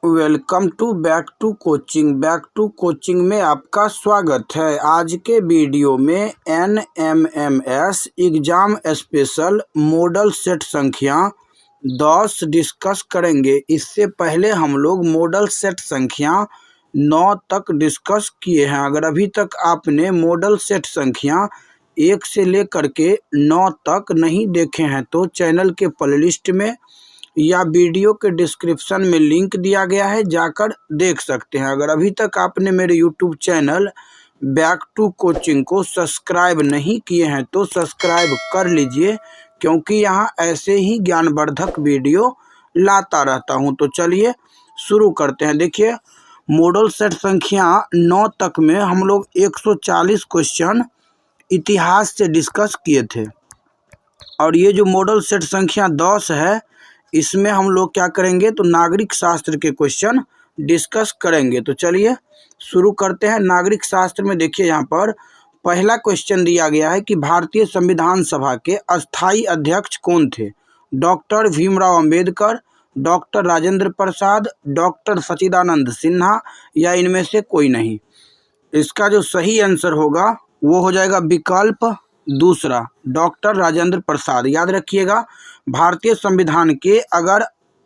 Welcome to back to coaching में आपका स्वागत है। आज के वीडियो में NMMS exam special model set संख्या 10 डिस्कस करेंगे। इससे पहले हम लोग मॉडल सेट संख्या 9 तक डिस्कस किए हैं। अगर अभी तक आपने मॉडल सेट संख्या 1 से लेकर के 9 तक नहीं देखे हैं तो चैनल के प्लेलिस्ट में या वीडियो के डिस्क्रिप्शन में लिंक दिया गया है, जाकर देख सकते हैं। अगर अभी तक आपने मेरे YouTube channel back to coaching को सब्सक्राइब नहीं किए हैं तो सब्सक्राइब कर लीजिए, क्योंकि यहाँ ऐसे ही ज्ञानवर्धक वीडियो लाता रहता हूँ। तो चलिए शुरू करते हैं। देखिए, मॉडल सेट संख्या 9 तक में हम लोग 140 क्वेश्चन इतिहास से डिस्कस किए थे, और ये जो मॉडल सेट संख्या 10 है इसमें हम लोग क्या करेंगे तो नागरिक शास्त्र के क्वेश्चन डिस्कस करेंगे। तो चलिए शुरू करते हैं। नागरिक शास्त्र में देखिए, यहाँ पर पहला क्वेश्चन दिया गया है कि भारतीय संविधान सभा के अस्थाई अध्यक्ष कौन थे? Doctor Bhimrao Ambedkar, doctor Rajendra Prasad, doctor सच्चिदानंद सिन्हा, या इनमें से कोई नहीं। इसका जो सही आंसर होगा वो हो जाएगा विकल्प दूसरा, डॉक्टर राजेंद्र प्रसाद। याद रखिएगा, भारतीय संविधान के अगर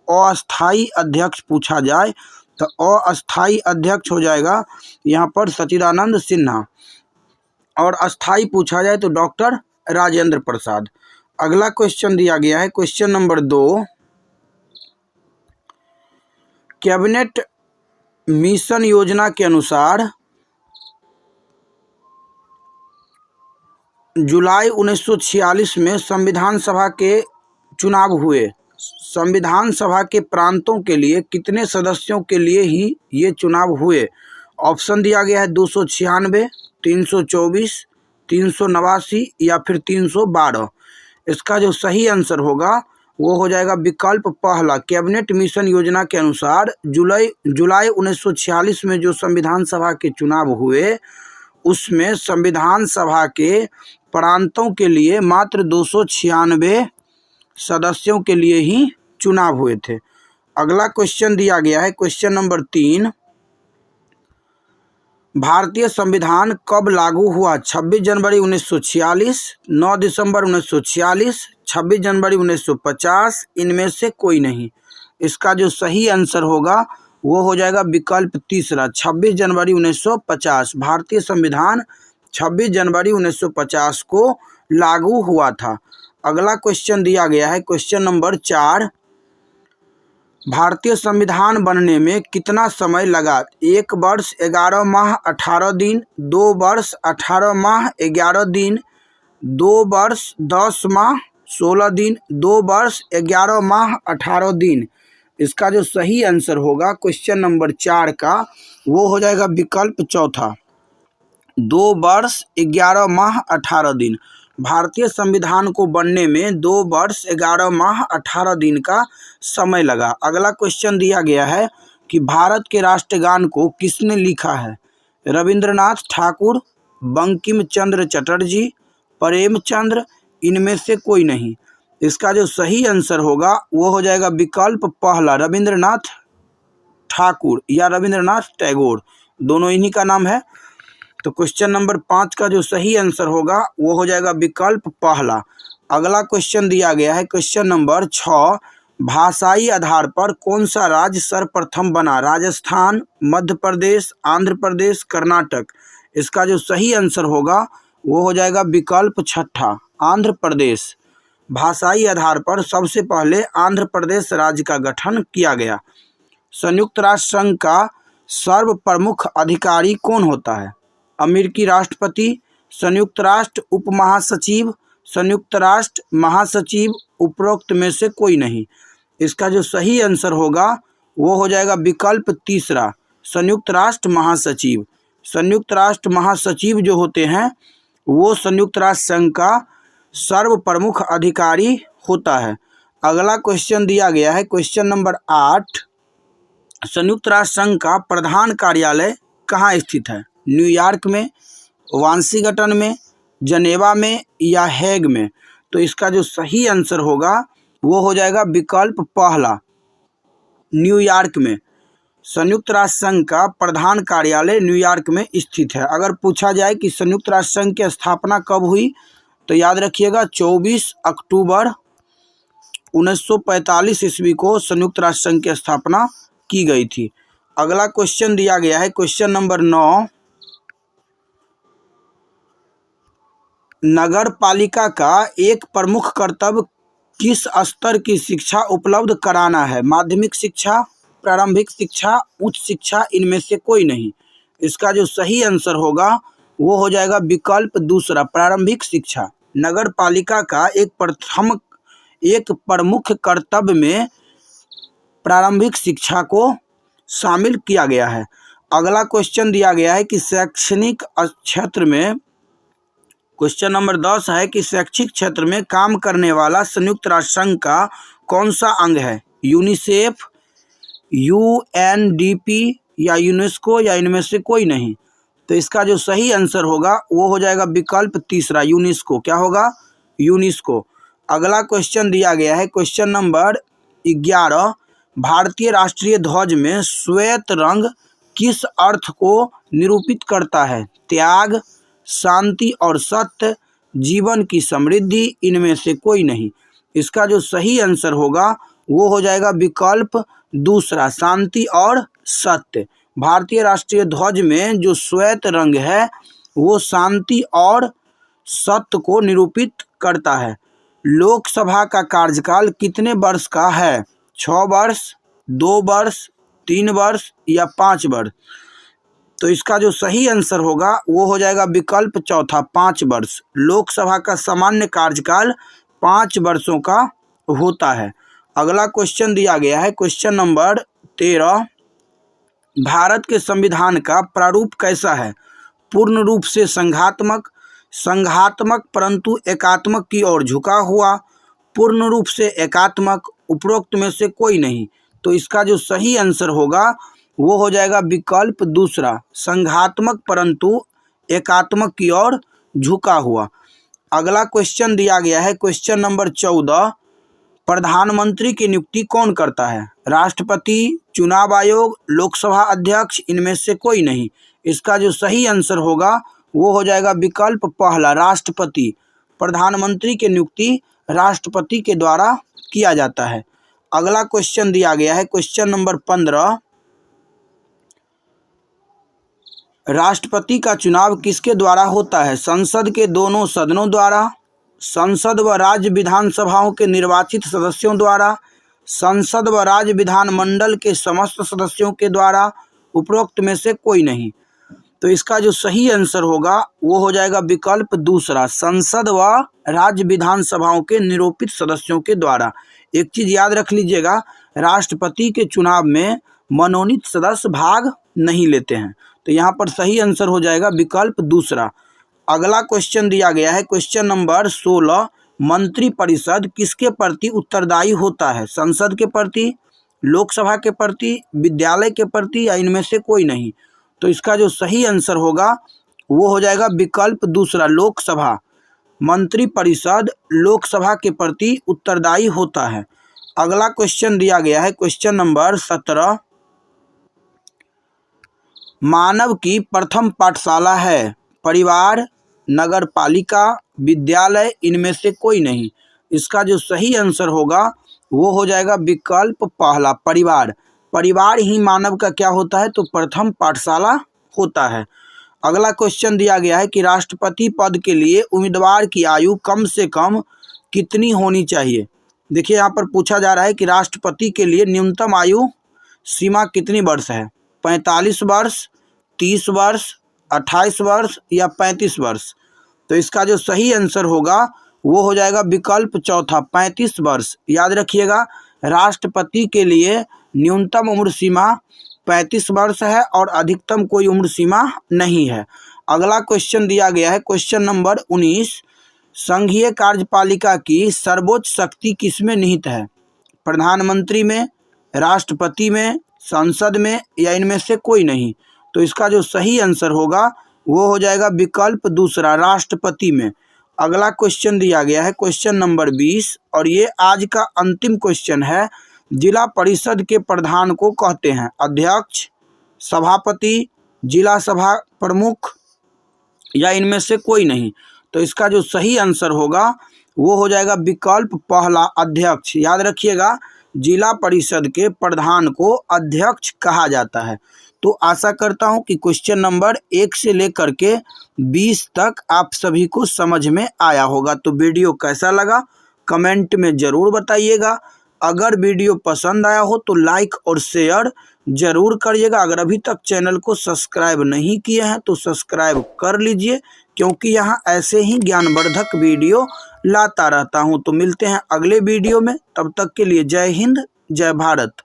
अस्थाई अध्यक्ष पूछा जाए तो अस्थाई अध्यक्ष हो जाएगा यहाँ पर सच्चिदानंद सिन्हा, और अस्थाई पूछा जाए तो डॉक्टर राजेंद्र प्रसाद। अगला क्वेश्चन दिया गया है, क्वेश्चन नंबर 2, कैबिनेट मिशन योजना के अनुसार जुलाई 1946 में संविधान सभा के चुनाव हुए। संविधान सभा के प्रांतों के लिए कितने सदस्यों के लिए ही ये चुनाव हुए? ऑप्शन दिया गया है 296, 324, 389 या फिर 312। इसका जो सही आंसर होगा वो हो जाएगा विकल्प पहला, कैबिनेट मिशन योजना के अनुसार जुलाई 1946 में जो संविधान सभा के चुनाव हुए उसमें संविधान सभा के प्रांतों के लिए मात्र 296 सदस्यों के लिए ही चुनाव हुए थे। अगला क्वेश्चन दिया गया है, क्वेश्चन नंबर 3, भारतीय संविधान कब लागू हुआ? 26 जनवरी 1946, 9 दिसंबर 1946, 26 जनवरी 1950, इनमें से कोई नहीं। इसका जो सही आंसर होगा वो हो जाएगा विकल्प तीसरा, 26 जनवरी 1950। भारतीय संविधान 26 जनवरी 1950 को लागू हुआ था। अगला क्वेश्चन दिया गया है, क्वेश्चन नंबर 4, भारतीय संविधान बनने में कितना समय लगा? 1 वर्ष 11 माह 18 दिन, 2 वर्ष 18 माह 11 दिन, 2 वर्ष 10 माह 16 दिन, 2 वर्ष 11 माह 18 दिन। इसका जो सही आंसर होगा क्वेश्चन नंबर 4 का वो हो जाएगा विकल्प चौथा, 2 वर्ष 11 माह 18 दिन। भारतीय संविधान को बनने में 2 वर्ष 11 माह 18 दिन का समय लगा। अगला क्वेश्चन दिया गया है कि भारत के राष्ट्रगान को किसने लिखा है? रविंद्रनाथ ठाकुर, बंकिम चंद्र चटर्जी, प्रेमचंद्र, इनमें से कोई नहीं। इसका जो सही आंसर होगा वो हो जाएगा विकल्प पहला, रविंद्रनाथ ठाकुर या रविंद्रनाथ टैगोर, दोनों इन्हीं का नाम है। तो क्वेश्चन नंबर 5 का जो सही आंसर होगा वो हो जाएगा विकल्प पहला। अगला क्वेश्चन दिया गया है, क्वेश्चन नंबर 6, भाषाई आधार पर कौन सा राज्य सर्वप्रथम बना? राजस्थान, मध्य प्रदेश, आंध्र प्रदेश, कर्नाटक। इसका जो सही आंसर होगा वो हो जाएगा विकल्प छठा, आंध्र प्रदेश। भाषाई आधार पर सबसे पहले आंध्र प्रदेश राज्य का गठन किया गया। संयुक्त राष्ट्र संघ का सर्व प्रमुख अधिकारी कौन होता है? अमेरिकी राष्ट्रपति, संयुक्त राष्ट्र उप महासचिव, संयुक्त राष्ट्र महासचिव, उपरोक्त में से कोई नहीं। इसका जो सही आंसर होगा वो हो जाएगा विकल्प तीसरा, संयुक्त राष्ट्र महासचिव। संयुक्त राष्ट्र महासचिव जो होते हैं वो संयुक्त राष्ट्र संघ का सर्व प्रमुख अधिकारी होता है। अगला क्वेश्चन दिया गया है, क्वेश्चन नंबर 8, संयुक्त राष्ट्र संघ का प्रधान कार्यालय कहाँ स्थित है? न्यूयॉर्क में, वाशिंगटन में, जनेवा में या हेग में? तो इसका जो सही आंसर होगा वो हो जाएगा विकल्प पहला, न्यूयॉर्क में। संयुक्त राष्ट्र संघ का प्रधान कार्यालय न्यूयॉर्क में स्थित है। अगर पूछा जाए कि संयुक्त राष्ट्र संघ की स्थापना कब हुई तो याद रखिएगा 24 अक्टूबर 1945 ईस्वी को संयुक्त राष्ट्र संघ की स्थापना की गई थी। अगला क्वेश्चन दिया गया है क्वेश्चन नंबर 9, नगर पालिका का एक प्रमुख कर्तव्य किस स्तर की शिक्षा उपलब्ध कराना है? माध्यमिक शिक्षा, प्रारंभिक शिक्षा, उच्च शिक्षा, इनमें से कोई नहीं। इसका जो सही आंसर होगा वो हो जाएगा विकल्प दूसरा, प्रारंभिक शिक्षा। नगर पालिका का एक प्रमुख कर्तव्य में प्रारंभिक शिक्षा को शामिल किया गया है। अगला क्वेश्चन दिया गया है कि शैक्षणिक क्षेत्र में, क्वेश्चन नंबर 10 है कि शैक्षिक क्षेत्र में काम करने वाला संयुक्त राष्ट्र संघ का कौन सा अंग है? यूनिसेफ, यूएनडीपी या यूनेस्को या इनमें से कोई नहीं। तो इसका जो सही आंसर होगा वो हो जाएगा विकल्प तीसरा, यूनेस्को। क्या होगा? यूनेस्को। अगला क्वेश्चन दिया गया है क्वेश्चन नंबर 11, भारतीय राष्ट्रीय ध्वज में श्वेत रंग किस अर्थ को निरूपित करता है? त्याग, शांति और सत्य, जीवन की समृद्धि, इनमें से कोई नहीं। इसका जो सही आंसर होगा वो हो जाएगा विकल्प दूसरा, शांति और सत्य। भारतीय राष्ट्रीय ध्वज में जो श्वेत रंग है वो शांति और सत्य को निरूपित करता है। लोकसभा का कार्यकाल कितने वर्ष का है? 6 वर्ष, 2 वर्ष, 3 वर्ष या 5 वर्ष? तो इसका जो सही आंसर होगा वो हो जाएगा विकल्प चौथा, 5 वर्ष। लोकसभा का सामान्य कार्यकाल 5 वर्षों का होता है। अगला क्वेश्चन दिया गया है क्वेश्चन नंबर 13, भारत के संविधान का प्रारूप कैसा है? पूर्ण रूप से संघात्मक, संघात्मक परंतु एकात्मक की ओर झुका हुआ, पूर्ण रूप से एकात्मक, उपरोक्त में से कोई नहीं। तो इसका जो सही आंसर होगा वो हो जाएगा विकल्प दूसरा, संघात्मक परंतु एकात्मक की ओर झुका हुआ। अगला क्वेश्चन दिया गया है क्वेश्चन नंबर 14, प्रधानमंत्री की नियुक्ति कौन करता है? राष्ट्रपति, चुनाव आयोग, लोकसभा अध्यक्ष, इनमें से कोई नहीं। इसका जो सही आंसर होगा वो हो जाएगा विकल्प पहला, राष्ट्रपति। प्रधानमंत्री की नियुक्ति राष्ट्रपति के द्वारा किया जाता है। अगला क्वेश्चन दिया गया है क्वेश्चन नंबर 15, राष्ट्रपति का चुनाव किसके द्वारा होता है? संसद के दोनों सदनों द्वारा, संसद व राज्य विधानसभाओं के निर्वाचित सदस्यों द्वारा, संसद व राज्य विधानमंडल के समस्त सदस्यों के द्वारा, उपरोक्त में से कोई नहीं। तो इसका जो सही आंसर होगा वो हो जाएगा विकल्प दूसरा, संसद व राज्य विधानसभाओं के निरूपित सदस्यों के द्वारा। एक चीज याद रख लीजिएगा, राष्ट्रपति के चुनाव में मनोनीत सदस्य भाग नहीं लेते हैं। तो यहाँ पर सही आंसर हो जाएगा विकल्प दूसरा। अगला क्वेश्चन दिया गया है क्वेश्चन नंबर 16, मंत्रिपरिषद किसके प्रति उत्तरदायी होता है? संसद के प्रति, लोकसभा के प्रति, विद्यालय के प्रति या इनमें से कोई नहीं। तो इसका जो सही आंसर होगा वो हो जाएगा विकल्प दूसरा, लोकसभा। मंत्रिपरिषद लोकसभा के प्रति उत्तरदायी होता है। अगला क्वेश्चन दिया गया है क्वेश्चन नंबर 17, मानव की प्रथम पाठशाला है? परिवार, नगर पालिका, विद्यालय, इनमें से कोई नहीं। इसका जो सही आंसर होगा वो हो जाएगा विकल्प पहला, परिवार। परिवार ही मानव का क्या होता है? तो प्रथम पाठशाला होता है। अगला क्वेश्चन दिया गया है कि राष्ट्रपति पद के लिए उम्मीदवार की आयु कम से कम कितनी होनी चाहिए? देखिए यहाँ पर पूछा जा रहा है कि राष्ट्रपति के लिए न्यूनतम आयु सीमा कितनी वर्ष है? 45 वर्ष, 30 वर्ष, 28 वर्ष या 35 वर्ष? तो इसका जो सही आंसर होगा वो हो जाएगा विकल्प चौथा, 35 वर्ष। याद रखिएगा, राष्ट्रपति के लिए न्यूनतम उम्र सीमा 35 वर्ष है और अधिकतम कोई उम्र सीमा नहीं है। अगला क्वेश्चन दिया गया है क्वेश्चन नंबर 19, संघीय कार्यपालिका की सर्वोच्च शक्ति किसमें निहित है? प्रधानमंत्री में, राष्ट्रपति में, संसद में या इनमें से कोई नहीं। तो इसका जो सही आंसर होगा वो हो जाएगा विकल्प दूसरा, राष्ट्रपति में। अगला क्वेश्चन दिया गया है क्वेश्चन नंबर 20 और ये आज का अंतिम क्वेश्चन है जिला परिषद के प्रधान को कहते हैं अध्यक्ष, सभापति, जिला सभा प्रमुख या इनमें से कोई नहीं। तो इसका जो सही आंसर होगा वो हो जाएगा विकल्प पहला अध्यक्ष। याद रखिएगा, जिला परिषद के प्रधान को अध्यक्ष कहा जाता है। तो आशा करता हूं कि क्वेश्चन नंबर 1 से लेकर के 20 तक आप सभी को समझ में आया होगा। तो वीडियो कैसा लगा कमेंट में ज़रूर बताइएगा। अगर वीडियो पसंद आया हो तो लाइक और शेयर ज़रूर करिएगा। अगर अभी तक चैनल को सब्सक्राइब नहीं किए हैं तो सब्सक्राइब कर लीजिए, क्योंकि यहाँ ऐसे ही ज्ञानवर्धक वीडियो लाता रहता हूँ। तो मिलते हैं अगले वीडियो में, तब तक के लिए जय हिंद, जय भारत।